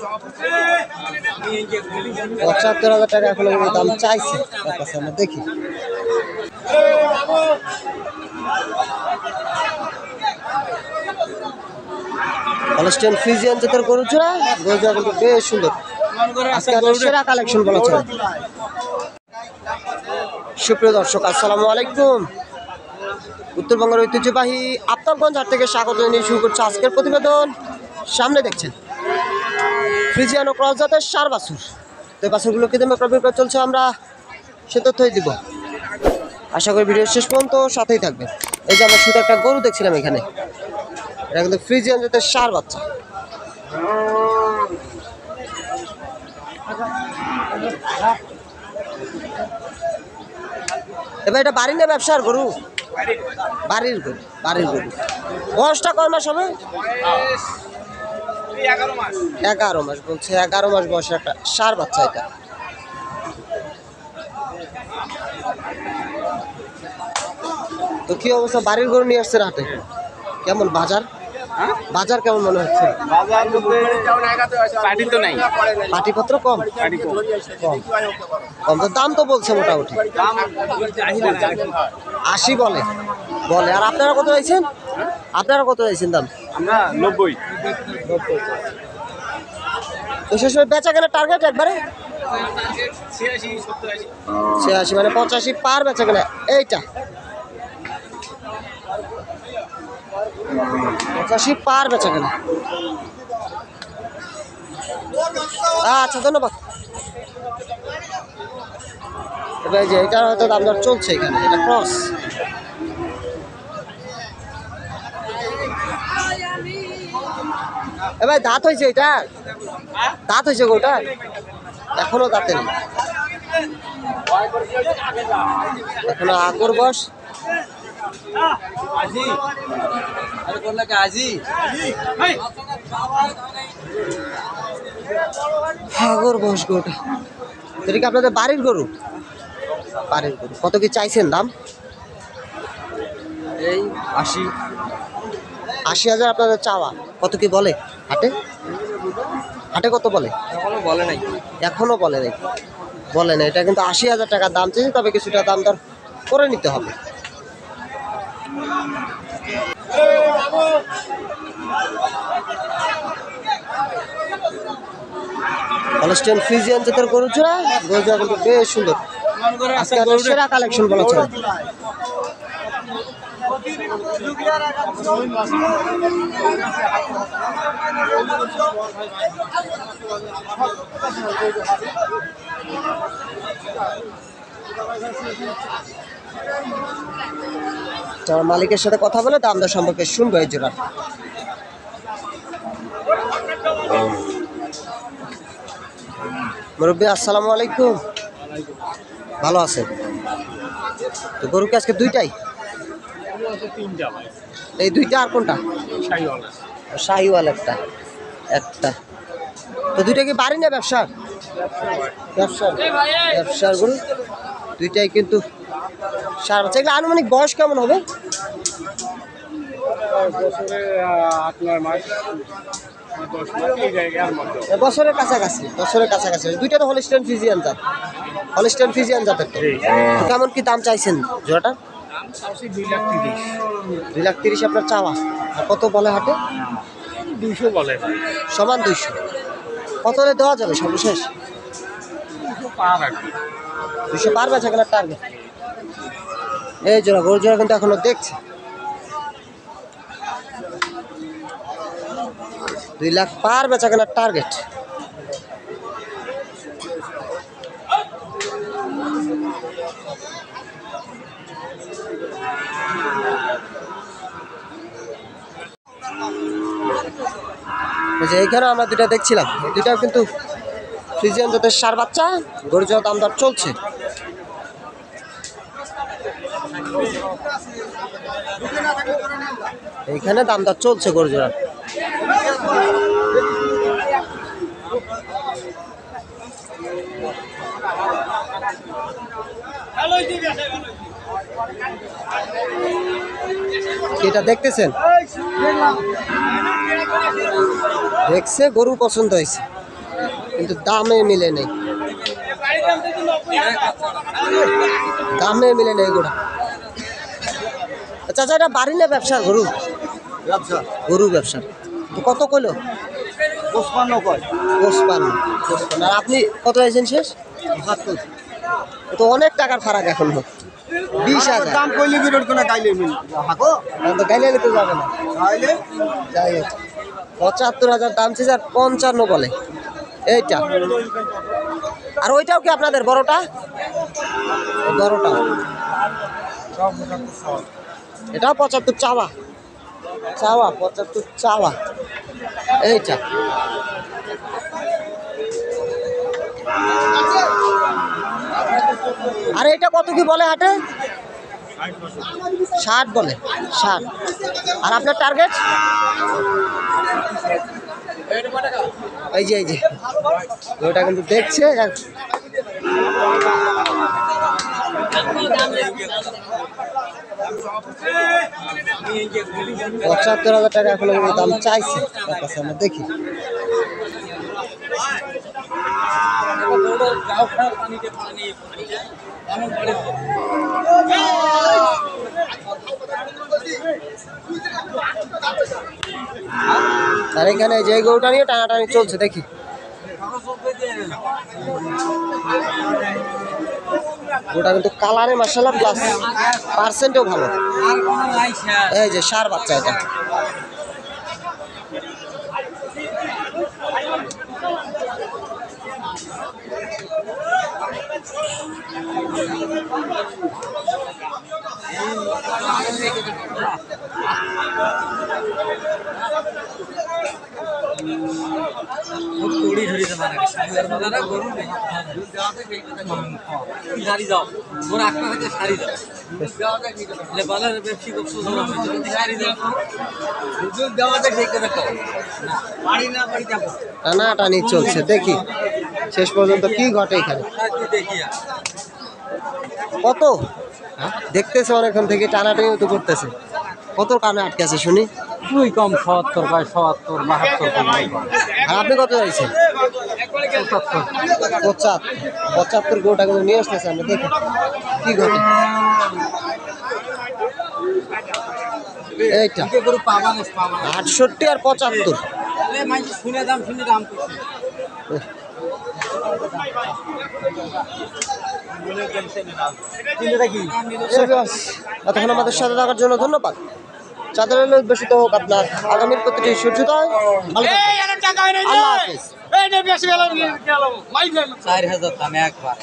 ৭৫,০০০ টাকা এখন দাম চাইছে, আমরা দেখি। হলস্টাইন ফ্রিজিয়ান জাতের গরু জোড়া কিন্তু বেশ সুন্দর। আজকে সেরা কালেকশন বলা চলে। সুপ্রিয় দর্শক, আসসালামু আলাইকুম। উত্তরবঙ্গের ঐতিহ্যবাহী আফতাবগঞ্জ হাট থেকে স্বাগত জানিয়ে শুরু করছে আজকের প্রতিবেদন। সামনে দেখছেন ফ্রিজিয়ান ও ক্রস জাতের সার বাছুর। তো বাছুরগুলো কি দামে ক্রয় বিক্রয় চলছে আমরা সে তথ্যই দিব। আশা করি ভিডিওর শেষ পর্যন্ত সাথেই থাকবেন। এই যে আমরা শুধু একটা গরু দেখছিলাম এখানে, এটা কিন্তু ফ্রিজিয়ান জাতের সার বাচ্চা। এবার এটা বাড়ি না ব্যবসার গরু? বাড়ির গরু, বাড়ির গরু। বয়সটা কয় মাস হবে? 11 মাস বলছে। 11 মাস বয়সের একটা সার বাচ্চা এটা। তো কি অবস্থা, বাড়ির গরু নিয়ে আসছে হাটে? কেমন বাজার? বাজার কেমন মনে হচ্ছে? পাটিপত্র কম, কম। তো দাম তো বলছে মোটামুটি 80 বলে। আর আপনারা কত চাইছেন? আপনারা কত চাইছেন দাম? আমরা 90। তো শেষ বেচা কেনার টার্গেট একবারে 86 মানে 85 পার বেচা কেনা। এইটা 85 পার বেচা কেনা। আচ্ছা, ধন্যবাদ। এবার যে এটা হয়তো দাম দর চলছে এখানে, এটা ক্রস। এবার দাঁত হয়েছে, এটা দাঁত হয়েছে গোটা? এখনো দাঁতে নেই, এখনো আগর বস। আগর বস গোটা। এটা কি আপনাদের বাড়ির গরু? বাড়ির গরু। কত কি চাইছেন দাম? এই 80। 80,000 আপনাদের চাওয়া। কত কি বলে হাটে? হাটে কত বলে? এখনো বলে নাই। এখনো বলে নাই, বলে না। এটা কিন্তু 80,000 টাকা দাম চেয়েছে, তবে কিছুটা দাম দর করে নিতে হবে। হলস্টাইন ফ্রিজিয়ান জাতের গরু জোড়া কিন্তু বেশ সুন্দর। আজকে সেরা কালেকশন বলা চলে। মালিকের সাথে কথা বলে দাম দর সম্পর্কে শুনবো এই জোড়া। মুরব্বী আসসালামু আলাইকুম, ভালো আছেন? তো গরু কি আজকে দুইটাই? এই দুইটা, আর কোনটা? শাহিওয়াল একটা। তো দুইটা কি বাড়ি না ব্যবসার? ব্যবসার গরু দুইটাই কিন্তু সার বাচ্চা। এগুলো আনুমানিক বয়স কেমন হবে? বছরের কাছাকাছি। দুইটা তো হলস্টাইন ফ্রিজিয়ান জাত। হলস্টাইন ফ্রিজিয়ান জাতের। তো কেমন কি দাম চাইছেন জোড়াটা? 2,30,000 আপনার চাওয়া। আর কত বলে হাটে? 200 বলে। সমান 200। কত হলে দেওয়া যাবে সর্বশেষ? 200 পার বেচা কেনার টার্গেট। এই জোড়া গরু জোড়া কিন্তু এখনো দেখছে। 2 লাখ পার বেচা কেনার টার্গেট। এইখানে আমরা দুটা দেখছিলাম, এই দুটাও কিন্তু ফ্রিজিয়ান জাতের সার বাচ্চা। গরু জোড়া দাম দর চলছে। এইখানে দাম দর চলছে গরু জোড়া। এটা দেখতেছেন, দেখছে গরু পছন্দ হয়েছে। কিন্তু দামে মিলে নেই, দামে মিলে নেই এগুলো। আচ্ছা এটা বাড়ি না ব্যবসা? গরু ব্যবসা গরু ব্যবসা। তো কত কইলো? 55 কয় 55। আর আপনি কত চাইছেন শেষ? 75। তো অনেক টাকার ফারাক এখন 20,000 দাম কইলে বিরোধ কোনা গাইলে মিল হাকো তো গাইলে নিতে যাবে না। গাইলে যাই হোক 75,000 দাম চেয়েছে আর 55 বলে এইটা। আর ওইটাও কি আপনাদের বড়টা? বড়টা এটাও 75 চাওয়া, 75 চাওয়া এইটা। আর এটা কত কি বলে হাটে? 60 বলে, 60। আর আপনার টার্গেট? এই যে ওটা কিন্তু দেখছে। 75,000 টাকা এখন দাম চাইছে, আমরা দেখি। আর এখানে যে গরুটা নিয়ে টানাটানি চলছে দেখি। ওটা কিন্তু কালারে মাশাআল্লাহ প্লাস পার্সেন্টও ভালো। এই যে সার বাচ্চা এটা। টানাটানি চলছে দেখি শেষ পর্যন্ত কি ঘটে এখানে। কত দেখতেছে অনেকক্ষণ থেকে টানাটানি তো করতেছে। কত কানে আটকে আছে শুনি? তুই কম 77 কয় 77 72। আর আপনি কত চাইছেন? 75 গোটা কিন্তু নিয়ে আসতেছে, আমরা দেখি কি ঘটে। এইটা 68 আর 75। এতক্ষণ আমাদের সাথে থাকার জন্য ধন্যবাদ। চাঁদের উদ্বেশিত হোক আপনার আগামীর প্রতিটি সূর্যোদয়। আল্লাহ হাফেজ। 4000 দাম একবার।